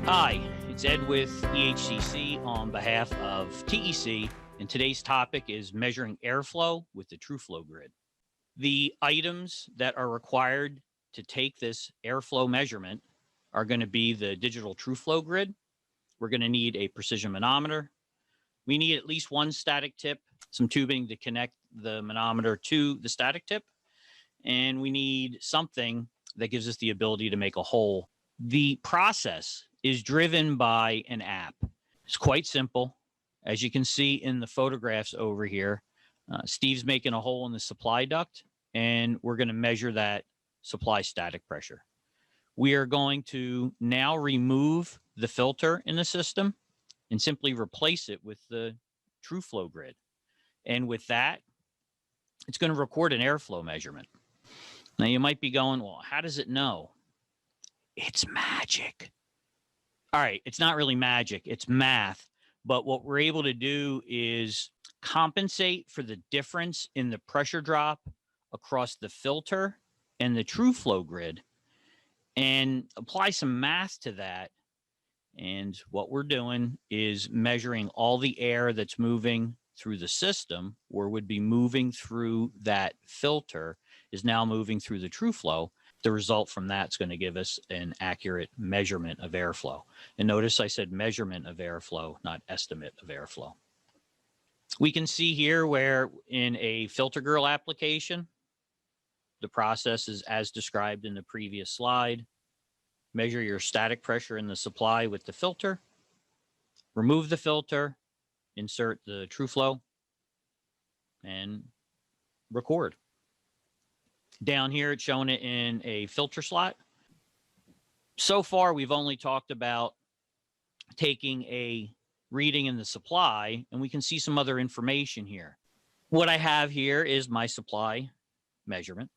Hi, it's Ed with EHCC on behalf of TEC, and today's topic is measuring airflow with the TrueFlow grid. The items that are required to take this airflow measurement are going to be the digital TrueFlow grid. We're going to need a precision manometer. We need at least one static tip, some tubing to connect the manometer to the static tip, and we need something that gives us the ability to make a hole. The process is driven by an app. It's quite simple. As you can see in the photographs over here, Steve's making a hole in the supply duct, and we're going to measure that supply static pressure. We are going to now remove the filter in the system and simply replace it with the TrueFlow grid. And with that, it's going to record an airflow measurement. Now, you might be going, well, how does it know? It's magic. All right, it's not really magic, it's math. But what we're able to do is compensate for the difference in the pressure drop across the filter and the TrueFlow grid and apply some math to that. And what we're doing is measuring all the air that's moving through the system, or would be moving through that filter, is now moving through the TrueFlow. The result from that's going to give us an accurate measurement of airflow. And notice I said measurement of airflow, not estimate of airflow. We can see here where in a filter grill application, the process is as described in the previous slide. Measure your static pressure in the supply with the filter, remove the filter, insert the TrueFlow, and record. Down here, it's showing it in a filter slot. So far, we've only talked about taking a reading in the supply, and we can see some other information here. What I have here is my supply measurement,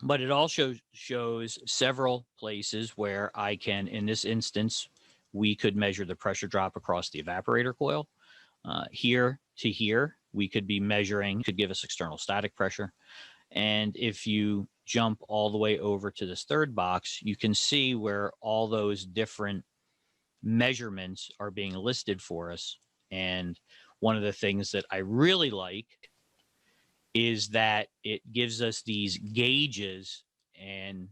but it also shows several places where I can, in this instance, we could measure the pressure drop across the evaporator coil. Here to here, we could be measuring, could give us external static pressure. And if you jump all the way over to this third box, you can see where all those different measurements are being listed for us. And one of the things that I really like is that it gives us these gauges, and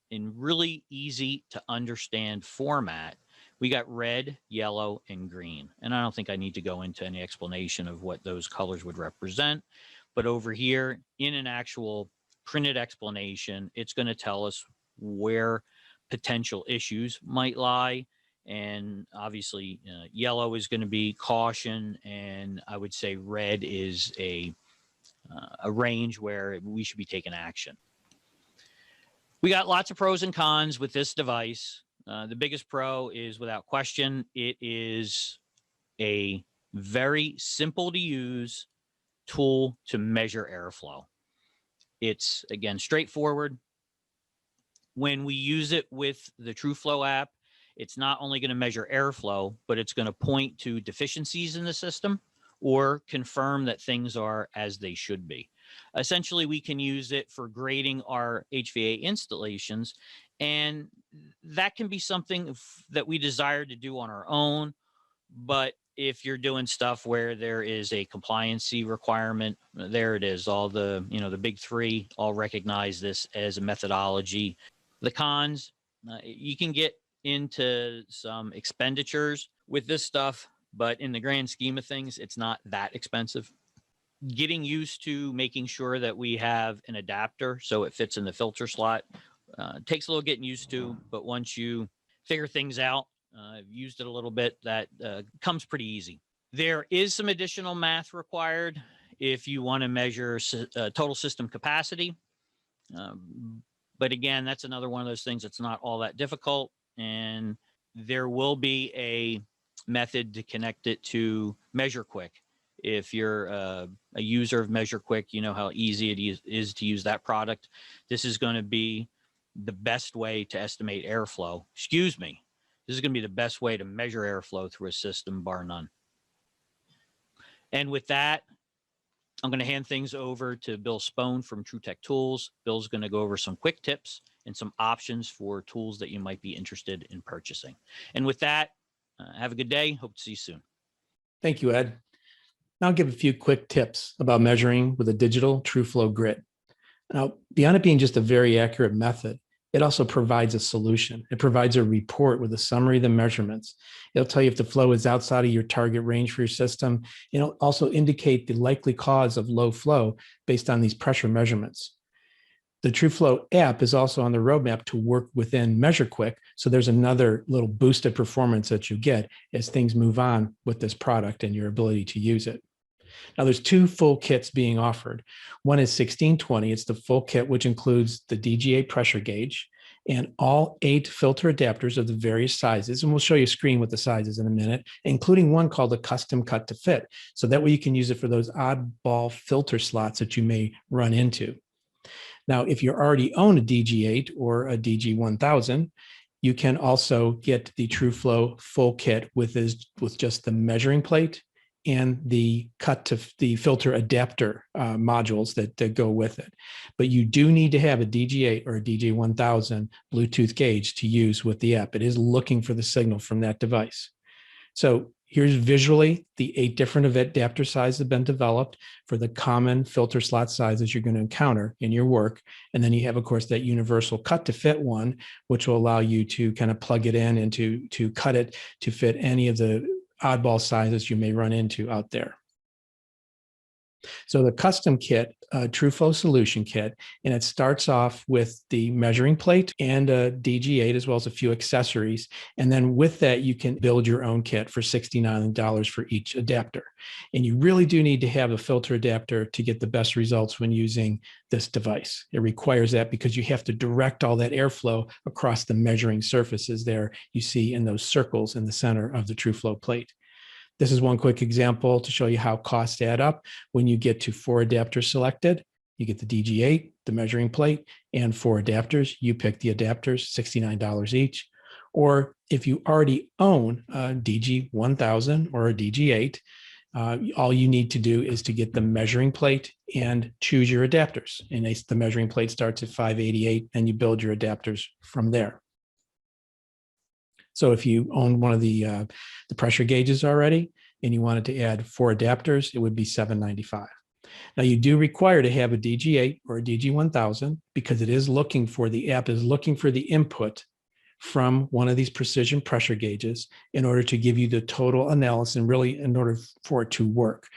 in really easy to understand format. We got red, yellow, and green. And I don't think I need to go into any explanation of what those colors would represent. But over here, in an actual printed explanation, it's going to tell us where potential issues might lie. And obviously, yellow is going to be caution, and I would say red is a range where we should be taking action. We got lots of pros and cons with this device. The biggest pro is, without question, it is a very simple to use tool to measure airflow. It's, again, straightforward. When we use it with the TrueFlow app, it's not only going to measure airflow, but it's going to point to deficiencies in the system or confirm that things are as they should be. Essentially, we can use it for grading our HVAC installations, and that can be something that we desire to do on our own. But if you're doing stuff where there is a compliancy requirement, there it is. All the, the big three all recognize this as a methodology. The cons, you can get into some expenditures with this stuff, but in the grand scheme of things, it's not that expensive. Getting used to making sure that we have an adapter so it fits in the filter slot takes a little getting used to, but once you figure things out, I've used it a little bit, that comes pretty easy. There is some additional math required if you want to measure total system capacity. But again, that's another one of those things that's not all that difficult. And there will be a method to connect it to MeasureQuick. If you're a user of MeasureQuick, you know how easy it is to use that product. This is going to be the best way to estimate airflow. Excuse me. This is going to be the best way to measure airflow through a system, bar none. And with that, I'm going to hand things over to Bill Spohn from TEC Tools. Bill's going to go over some quick tips and some options for tools that you might be interested in purchasing. And with that, have a good day. Hope to see you soon. Thank you, Ed. Now I'll give a few quick tips about measuring with a digital TrueFlow grid. Now, beyond it being just a very accurate method, it also provides a solution. It provides a report with a summary of the measurements. It'll tell you if the flow is outside of your target range for your system. It'll also indicate the likely cause of low flow based on these pressure measurements. The TrueFlow app is also on the roadmap to work within MeasureQuick. So there's another little boosted performance that you get as things move on with this product and your ability to use it. Now there's two full kits being offered. One is 1620. It's the full kit, which includes the DG8 pressure gauge and all 8 filter adapters of the various sizes. And we'll show you a screen with the sizes in a minute, including one called a custom cut to fit. So that way you can use it for those oddball filter slots that you may run into. Now, if you already own a DG8 or a DG1000, you can also get the TrueFlow full kit with just the measuring plate and the cut to the filter adapter modules that go with it. But you do need to have a DG8 or a DG1000 Bluetooth gauge to use with the app. It is looking for the signal from that device. So here's visually the 8 different adapter sizes have been developed for the common filter slot sizes you're going to encounter in your work. And then you have, of course, that universal cut to fit one, which will allow you to kind of plug it in and to cut it to fit any of the oddball sizes you may run into out there. So the custom kit, TrueFlow Solution kit, and it starts off with the measuring plate and a DG8 as well as a few accessories. And then with that, you can build your own kit for $69 for each adapter. And you really do need to have a filter adapter to get the best results when using this device. It requires that because you have to direct all that airflow across the measuring surfaces there you see in those circles in the center of the TrueFlow plate. This is one quick example to show you how costs add up. When you get to 4 adapters selected, you get the DG8, the measuring plate, and 4 adapters. You pick the adapters, $69 each. Or if you already own a DG1000 or a DG8, all you need to do is to get the measuring plate and choose your adapters. And the measuring plate starts at 588, and you build your adapters from there. So if you own one of the pressure gauges already and you wanted to add 4 adapters, it would be $795. Now you do require to have a DG8 or a DG1000 because it is looking for, the app is looking for the input from one of these precision pressure gauges in order to give you the total analysis and really in order for it to work.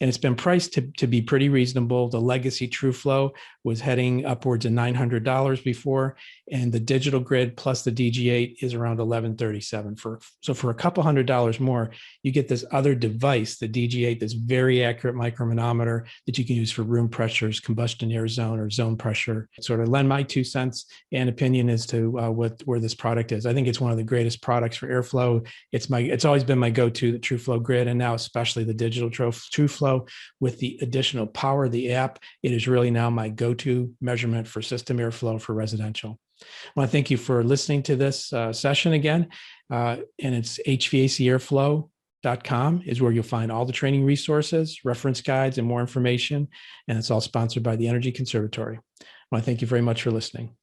And it's been priced to be pretty reasonable. The legacy TrueFlow was heading upwards of $900 before, and the digital grid plus the DG8 is around $1,137. So for a couple $100 more, you get this other device, the DG8, this very accurate micromanometer that you can use for room pressures, combustion air zone or zone pressure. Sort of lend my 2 cents and opinion as to where this product is. I think it's one of the greatest products for airflow. It's always been my go-to, the TrueFlow grid, and now especially the digital TrueFlow. With the additional power of the app, it is really now my go-to measurement for system airflow for residential. I want to thank you for listening to this session again. And it's HVACairflow.com is where you'll find all the training resources, reference guides, and more information. And it's all sponsored by the Energy Conservatory. I want to thank you very much for listening.